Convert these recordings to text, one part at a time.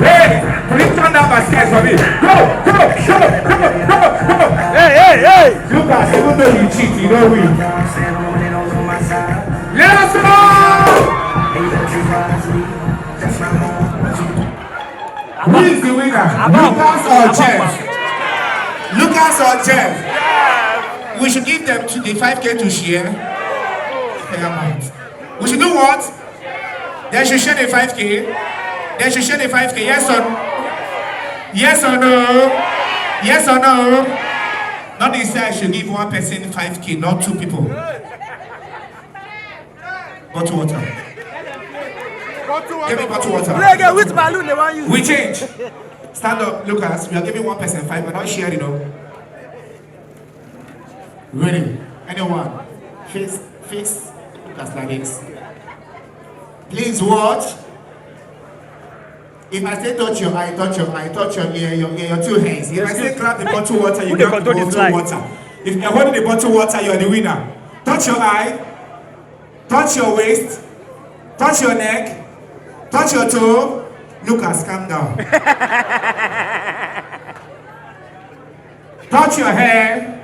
Hey, please turn down my stairs for me. Come on. Hey. Lucas, even though you cheat, you don't win. Let's go! Who is the winner? Lucas or Jeff? Lucas or Jeff? We should give them the 5K to share. We should do what? They should share the 5K. They should share the 5K. Yes or no? Yes or no? Not this I should give one person 5K, not two people. Bottle water. Give me bottle water. Which balloon they want use? We change. Stand up, Lucas. We are giving one person 5, we're not sharing, Ready? Anyone? Face Lucas like this. Please watch. If I say touch your eye, touch your ear, your two hands. If I say grab the bottle water, you grab the bottle water. If you're holding the bottle water, you're the winner. Touch your eye, touch your waist, touch your neck, touch your toe. Lucas, calm down. Touch your hair.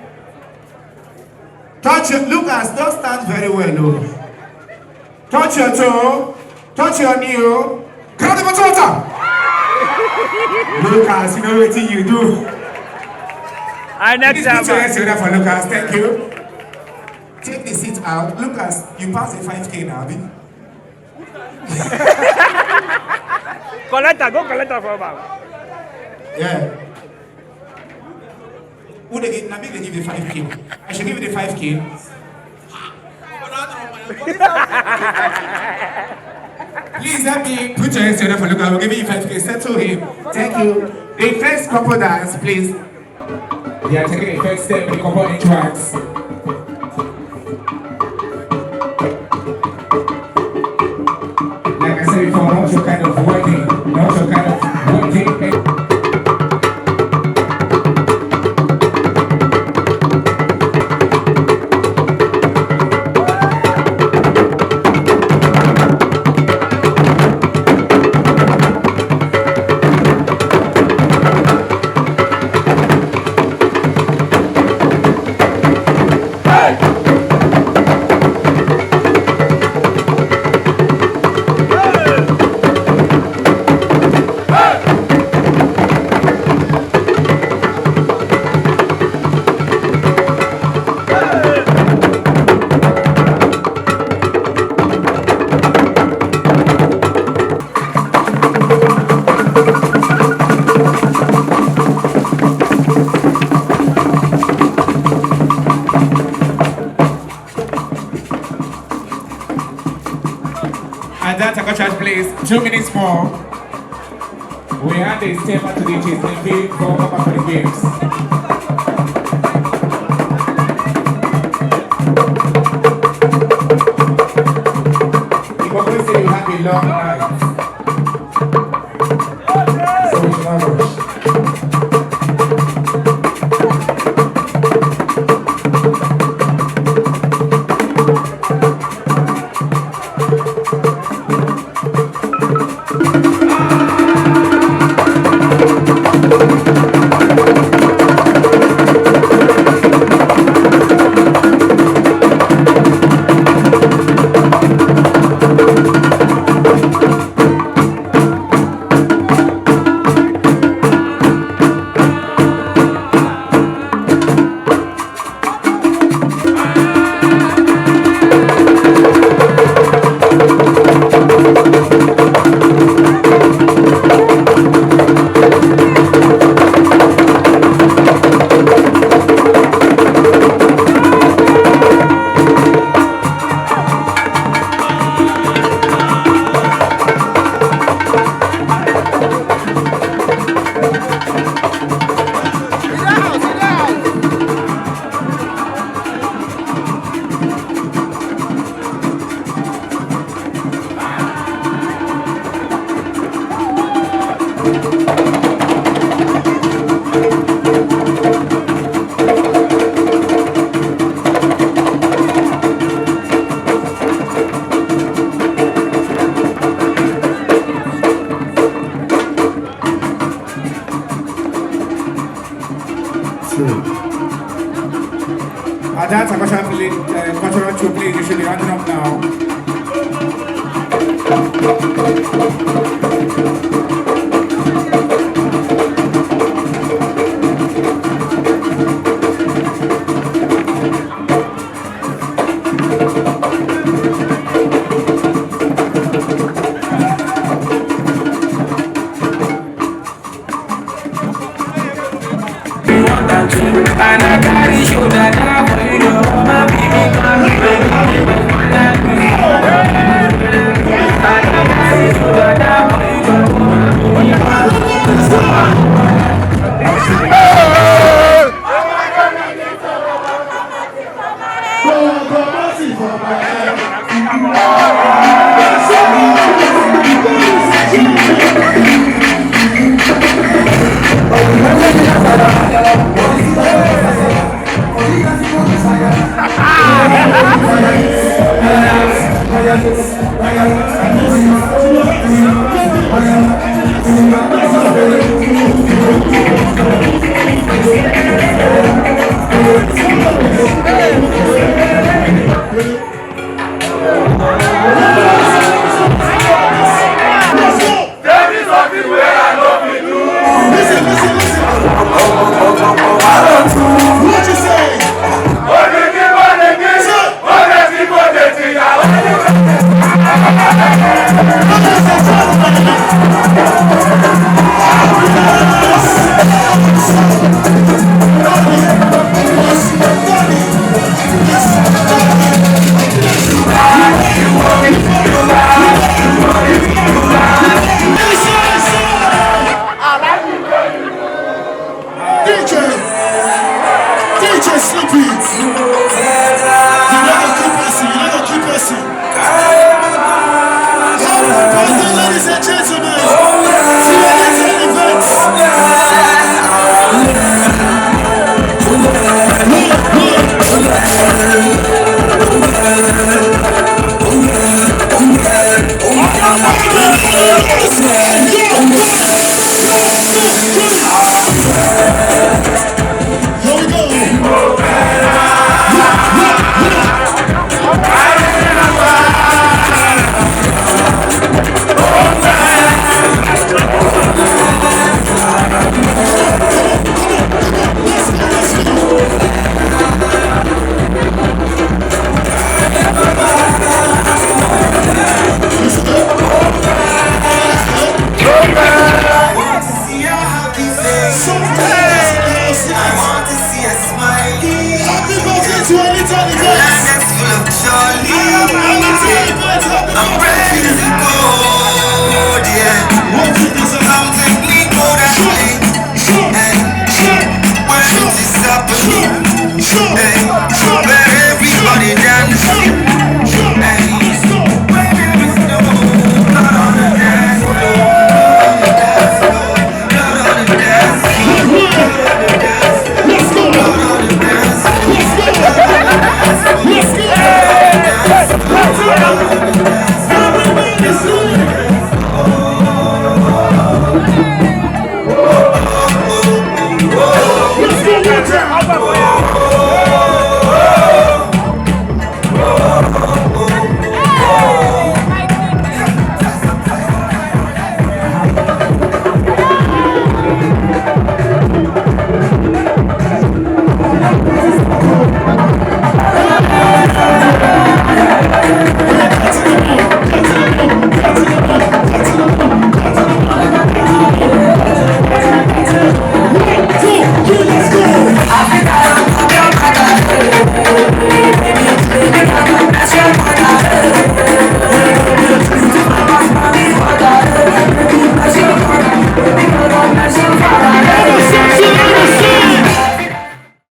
Touch your, Lucas, don't stand very well, no. Touch your toe, touch your knee, grab the bottle water. Lucas, you know what you do. Next time. Put your hands together for Lucas, thank you. Take the seat out. Lucas, you passed the 5K now, Abi. Go collect her for about. Yeah. Who they give? Nabi, they give the 5K. I should give you the 5K. Please help me put your hands together for Lucas. We'll give you 5K. Settle him. Thank you. The first couple dance, please. They are taking the first step in the couple entrance. Like I said before, not your kind of working. Not your kind of working. And that's a church, please. 2 minutes more. We have the step to the chase and big for the games. You always say you have a long night. So we should not rush. Our dance and cultural troupe, please, you should be rounding up now. And I carry shoulder down for you, my baby, come